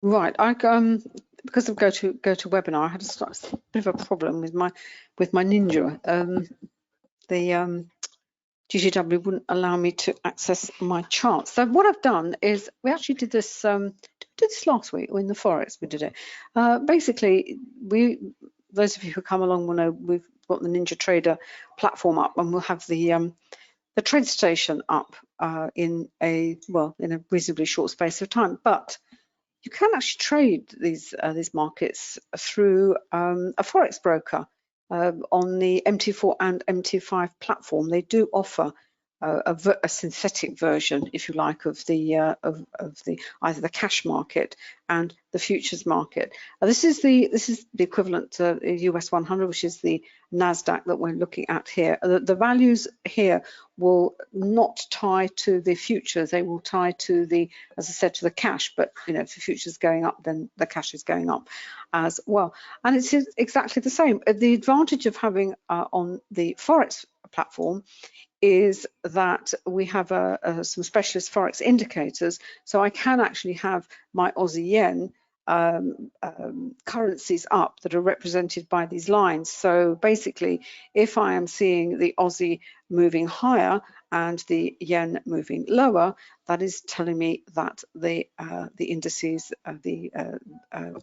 Right, because of go to webinar, I had a bit of a problem with my Ninja. The GGW wouldn't allow me to access my charts. So what I've done is we actually did this last week in the Forex. We did it. Basically, those of you who come along will know we've got the Ninja Trader platform up, and we'll have the trade station up in a reasonably short space of time, but you can actually trade these markets through a Forex broker on the MT4 and MT5 platform. They do offer a synthetic version, if you like, of the either the cash market and the futures market. This is the equivalent to US 100, which is the Nasdaq that we're looking at here. The values here will not tie to the futures; they will tie to the, as I said, to the cash. But if the futures going up, then the cash is going up as well. And it's exactly the same. The advantage of having on the Forex platform is that we have some specialist Forex indicators, so I can actually have my Aussie Yen currencies up that are represented by these lines. So basically, if I am seeing the Aussie moving higher and the Yen moving lower, that is telling me that the indices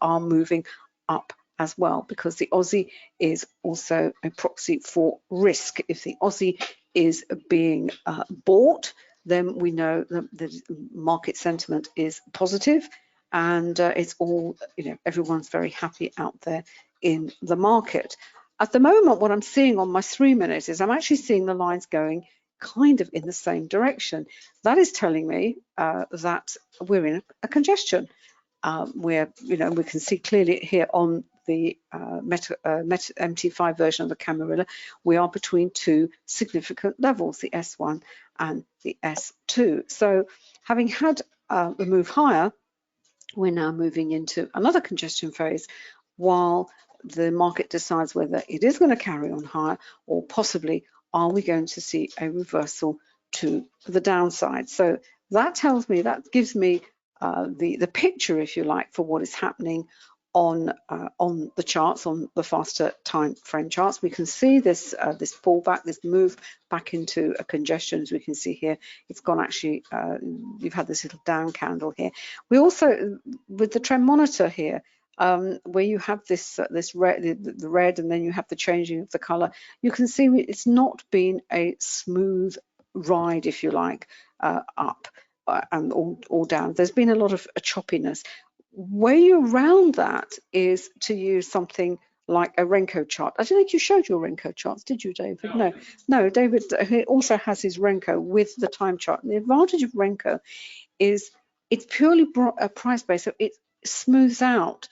are moving up as well, because the Aussie is also a proxy for risk. If the Aussie is being bought, then we know that the market sentiment is positive, and it's all, everyone's very happy out there in the market. At the moment, what I'm seeing on my 3 minutes is I'm actually seeing the lines going kind of in the same direction. That is telling me that we're in a congestion. Where we can see clearly here on the MT5 version of the Camarilla, we are between two significant levels, the S1 and the S2. So having had the move higher, we're now moving into another congestion phase while the market decides whether it is going to carry on higher, or possibly are we going to see a reversal to the downside. So that tells me, that gives me the picture, if you like, for what is happening on the charts, on the faster time frame charts. We can see this pullback, this move back into a congestion. As we can see here, it's gone actually, you've had this little down candle here. We also, with the trend monitor here, where you have this red, the red, and then you have the changing of the color, you can see it's not been a smooth ride, if you like, up and all down. There's been a lot of choppiness. Way around that is to use something like a Renko chart. I don't think you showed your Renko charts, did you, David? No, David also has his Renko with the time chart. And the advantage of Renko is it's purely price-based, so it smooths out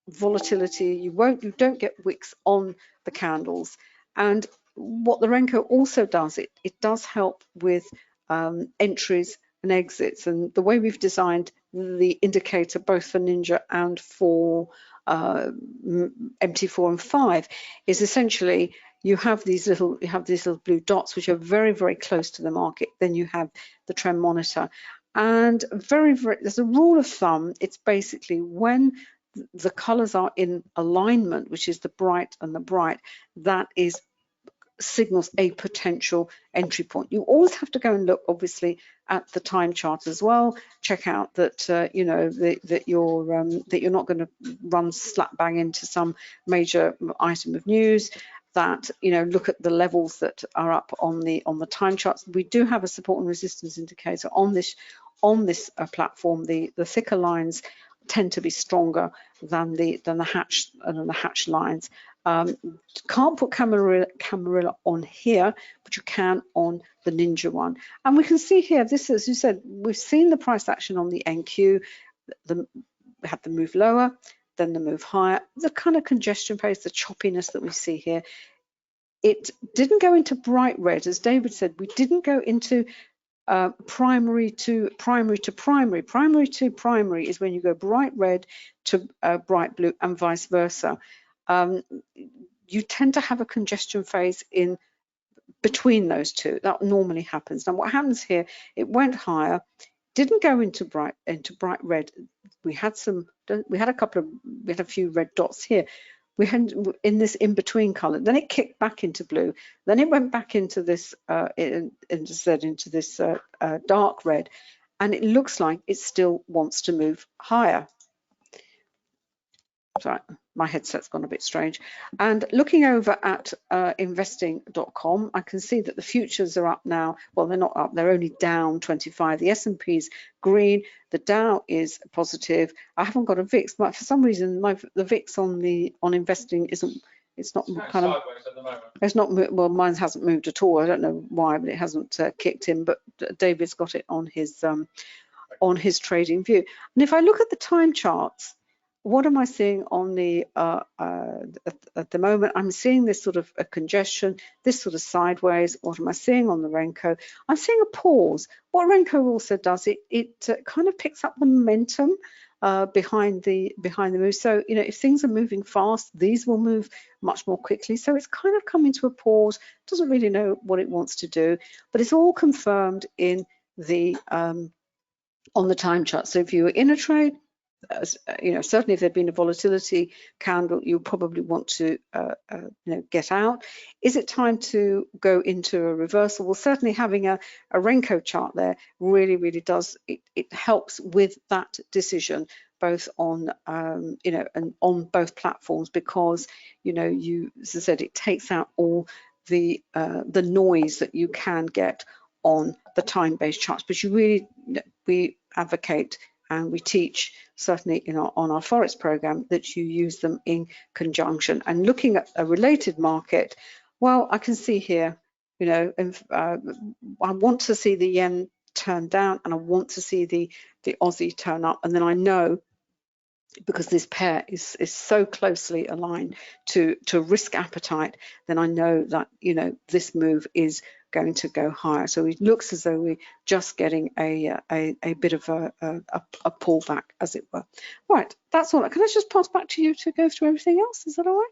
volatility. You don't get wicks on the candles. And what the Renko also does, it does help with entries and exits. And the way we've designed the indicator both for Ninja and for MT4 and 5 is essentially you have these little blue dots which are very, very close to the market. Then you have the trend monitor, and there's a rule of thumb. It's basically when the colors are in alignment, which is the bright and the bright, that signals a potential entry point. You always have to go and look, obviously, at the time chart as well. Check out that that you're not going to run slap bang into some major item of news. That look at the levels that are up on the time charts. We do have a support and resistance indicator on this platform. The thicker lines tend to be stronger than the hatch lines. Can't put Camarilla on here, but you can on the Ninja one. And we can see here, this, as you said, we've seen the price action on the NQ. We had the move lower, then the move higher. The kind of congestion phase, the choppiness that we see here. It didn't go into bright red, as David said. We didn't go into primary to primary to primary. Primary to primary is when you go bright red to bright blue and vice versa. You tend to have a congestion phase in between those two. That normally happens. Now what happens here, it went higher, didn't go into bright red, we had a few red dots here. We had in this in-between color, then it kicked back into blue, then it went back into this into this dark red, and it looks like it still wants to move higher. Sorry, my headset's gone a bit strange. And looking over at investing.com, I can see that the futures are up now. Well, they're not up, they're only down 25. The S&P's green, the Dow is positive. I haven't got a VIX, but for some reason the VIX on investing isn't, it's not kind of, it's not, well, mine hasn't moved at all. I don't know why, but it hasn't kicked in, but David's got it on his trading view. And if I look at the time charts, what am I seeing on the at the moment? I'm seeing this sort of a congestion, this sort of sideways. What am I seeing on the Renko? I'm seeing a pause. What Renko also does, it kind of picks up the momentum behind the move. So, you know, if things are moving fast, these will move much more quickly. So it's kind of coming to a pause. Doesn't really know what it wants to do, but it's all confirmed in the on the time chart. So if you were in a trade, you know, certainly if there'd been a volatility candle, you probably want to you know, get out. Is it time to go into a reversal? Well, certainly having a Renko chart there really does, it helps with that decision, both on you know, and on both platforms, because, you know, as I said, it takes out all the noise that you can get on the time-based charts. But you really, we advocate and we teach, certainly on our Forex program, that you use them in conjunction. And looking at a related market, well, I can see here, you know, I want to see the yen turn down, and I want to see the Aussie turn up, and then I know, because this pair is so closely aligned to risk appetite, then I know that, you know, this move is going to go higher. So it looks as though we're just getting a bit of a pullback, as it were. Right, that's all. Can I just pass back to you to go through everything else? Is that all right?